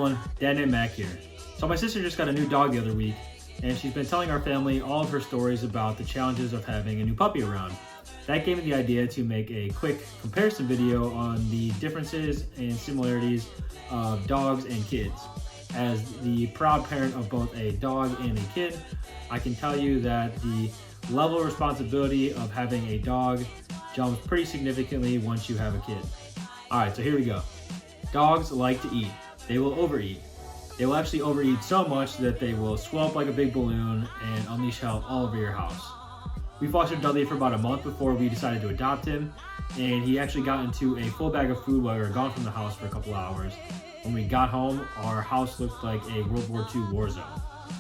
everyone, Dan and Mac here. So my sister just got a new dog the other week, and she's been telling our family all of her stories about the challenges of having a new puppy around. That gave me the idea to make a quick comparison video on the differences and similarities of dogs and kids. As the proud parent of both a dog and a kid, I can tell you that the level of responsibility of having a dog jumps pretty significantly once you have a kid. Alright, so here we go. Dogs like to eat. They will overeat. They will actually overeat so much that they will swell up like a big balloon and unleash hell all over your house. We fostered Dudley for about a month before we decided to adopt him, and he actually got into a full bag of food while we were gone from the house for a couple hours. When we got home, our house looked like a World War II war zone.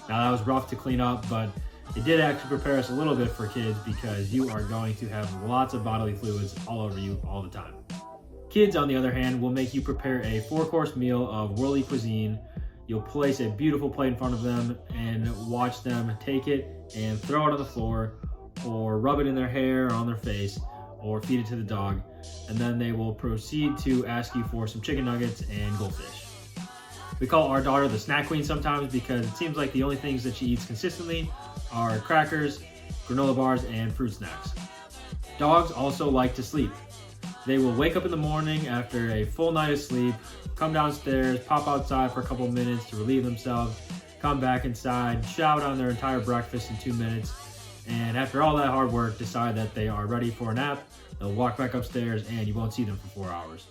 Now that was rough to clean up, but it did actually prepare us a little bit for kids because you are going to have lots of bodily fluids all over you all the time. Kids, on the other hand, will make you prepare a 4-course meal of worldly cuisine. You'll place a beautiful plate in front of them and watch them take it and throw it on the floor, or rub it in their hair or on their face, or feed it to the dog, and then they will proceed to ask you for some chicken nuggets and goldfish. We call our daughter the snack queen sometimes because it seems like the only things that she eats consistently are crackers, granola bars, and fruit snacks. Dogs also like to sleep. They will wake up in the morning after a full night of sleep, come downstairs, pop outside for a couple minutes to relieve themselves, come back inside, shout on their entire breakfast in 2 minutes, and after all that hard work, decide that they are ready for a nap. They'll walk back upstairs and you won't see them for 4 hours.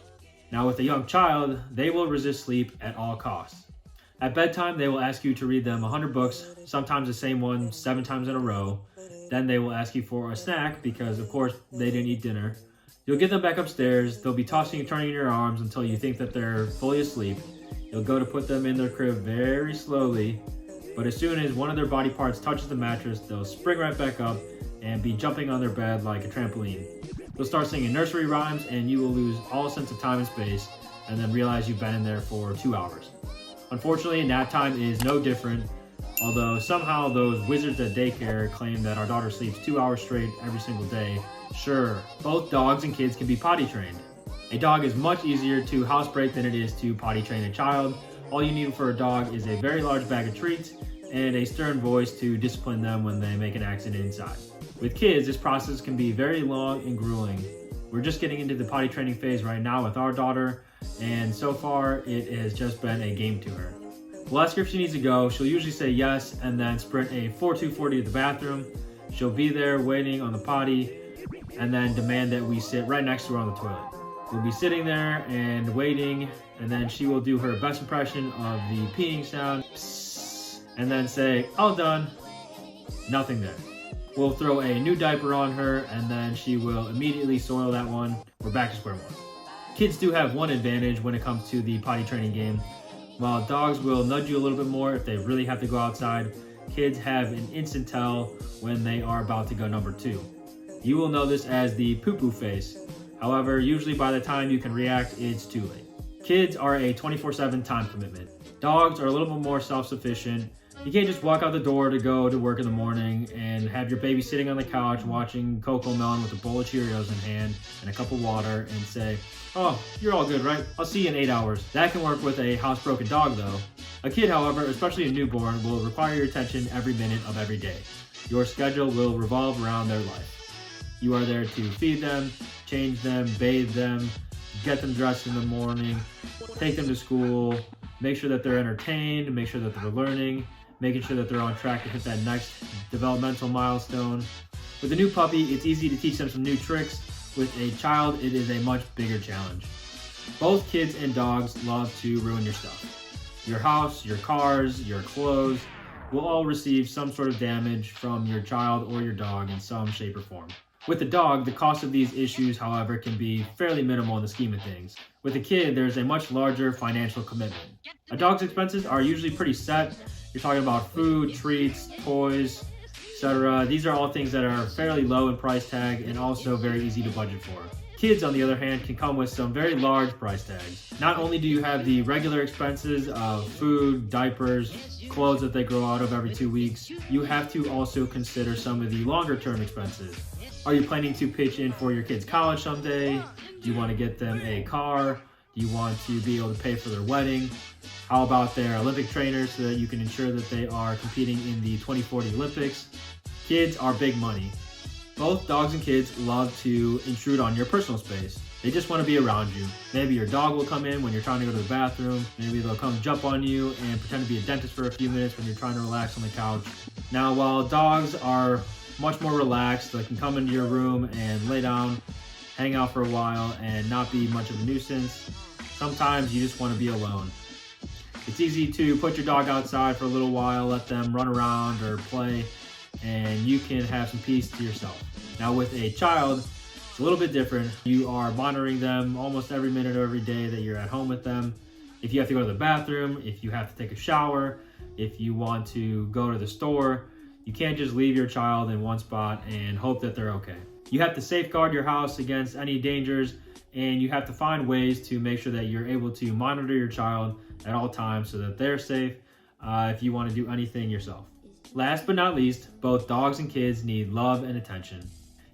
Now with a young child, they will resist sleep at all costs. At bedtime, they will ask you to read them 100 books, sometimes the same one 7 times in a row. Then they will ask you for a snack because of course they didn't eat dinner. You'll get them back upstairs. They'll be tossing and turning in your arms until you think that they're fully asleep. You'll go to put them in their crib very slowly, but as soon as one of their body parts touches the mattress, they'll spring right back up and be jumping on their bed like a trampoline. They'll start singing nursery rhymes and you will lose all sense of time and space and then realize you've been in there for 2 hours. Unfortunately, nap time is no different, although somehow those wizards at daycare claim that our daughter sleeps 2 hours straight every single day. Sure, both dogs and kids can be potty trained. A dog is much easier to housebreak than it is to potty train a child. All you need for a dog is a very large bag of treats and a stern voice to discipline them when they make an accident inside. With kids, this process can be very long and grueling. We're just getting into the potty training phase right now with our daughter, and so far it has just been a game to her. We'll ask her if she needs to go. She'll usually say yes and then sprint a 4-2-40 to the bathroom. She'll be there waiting on the potty and then demand that we sit right next to her on the toilet. We'll be sitting there and waiting, and then she will do her best impression of the peeing sound, psst, and then say, all done. Nothing there. We'll throw a new diaper on her, and then she will immediately soil that one. We're back to square one. Kids do have one advantage when it comes to the potty training game. While dogs will nudge you a little bit more if they really have to go outside, kids have an instant tell when they are about to go number 2. You will know this as the poo-poo face. However, usually by the time you can react, it's too late. Kids are a 24/7 time commitment. Dogs are a little bit more self-sufficient. You can't just walk out the door to go to work in the morning and have your baby sitting on the couch watching Coco Melon with a bowl of Cheerios in hand and a cup of water and say, oh, you're all good, right? I'll see you in 8 hours. That can work with a housebroken dog though. A kid, however, especially a newborn, will require your attention every minute of every day. Your schedule will revolve around their life. You are there to feed them, change them, bathe them, get them dressed in the morning, take them to school, make sure that they're entertained, make sure that they're learning, making sure that they're on track to hit that next developmental milestone. With a new puppy, it's easy to teach them some new tricks. With a child, it is a much bigger challenge. Both kids and dogs love to ruin your stuff. Your house, your cars, your clothes will all receive some sort of damage from your child or your dog in some shape or form. With a dog, the cost of these issues, however, can be fairly minimal in the scheme of things. With a kid, there's a much larger financial commitment. A dog's expenses are usually pretty set. You're talking about food, treats, toys, etc. These are all things that are fairly low in price tag and also very easy to budget for. Kids, on the other hand, can come with some very large price tags. Not only do you have the regular expenses of food, diapers, clothes that they grow out of every 2 weeks, you have to also consider some of the longer term expenses. Are you planning to pitch in for your kids' college someday? Do you want to get them a car? Do you want to be able to pay for their wedding? How about their Olympic trainers so that you can ensure that they are competing in the 2040 Olympics? Kids are big money. Both dogs and kids love to intrude on your personal space. They just want to be around you. Maybe your dog will come in when you're trying to go to the bathroom. Maybe they'll come jump on you and pretend to be a dentist for a few minutes when you're trying to relax on the couch. Now, while dogs are much more relaxed, they can come into your room and lay down, hang out for a while, and not be much of a nuisance. Sometimes you just want to be alone. It's easy to put your dog outside for a little while, let them run around or play, and you can have some peace to yourself. Now with a child, it's a little bit different. You are monitoring them almost every minute of every day that you're at home with them. If you have to go to the bathroom, if you have to take a shower, if you want to go to the store, you can't just leave your child in one spot and hope that they're okay. You have to safeguard your house against any dangers, and you have to find ways to make sure that you're able to monitor your child at all times so that they're safe if you want to do anything yourself. Last but not least, both dogs and kids need love and attention.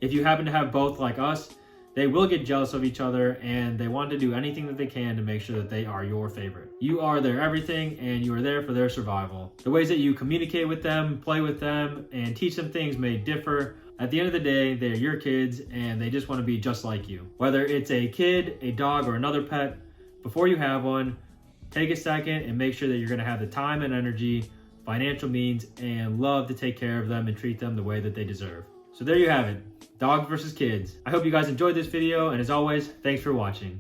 If you happen to have both like us, they will get jealous of each other and they want to do anything that they can to make sure that they are your favorite. You are their everything and you are there for their survival. The ways that you communicate with them, play with them, and teach them things may differ. At the end of the day, they're your kids and they just want to be just like you. Whether it's a kid, a dog, or another pet, before you have one, take a second and make sure that you're going to have the time and energy, financial means, and love to take care of them and treat them the way that they deserve. So there you have it, dogs versus kids. I hope you guys enjoyed this video, and as always, thanks for watching.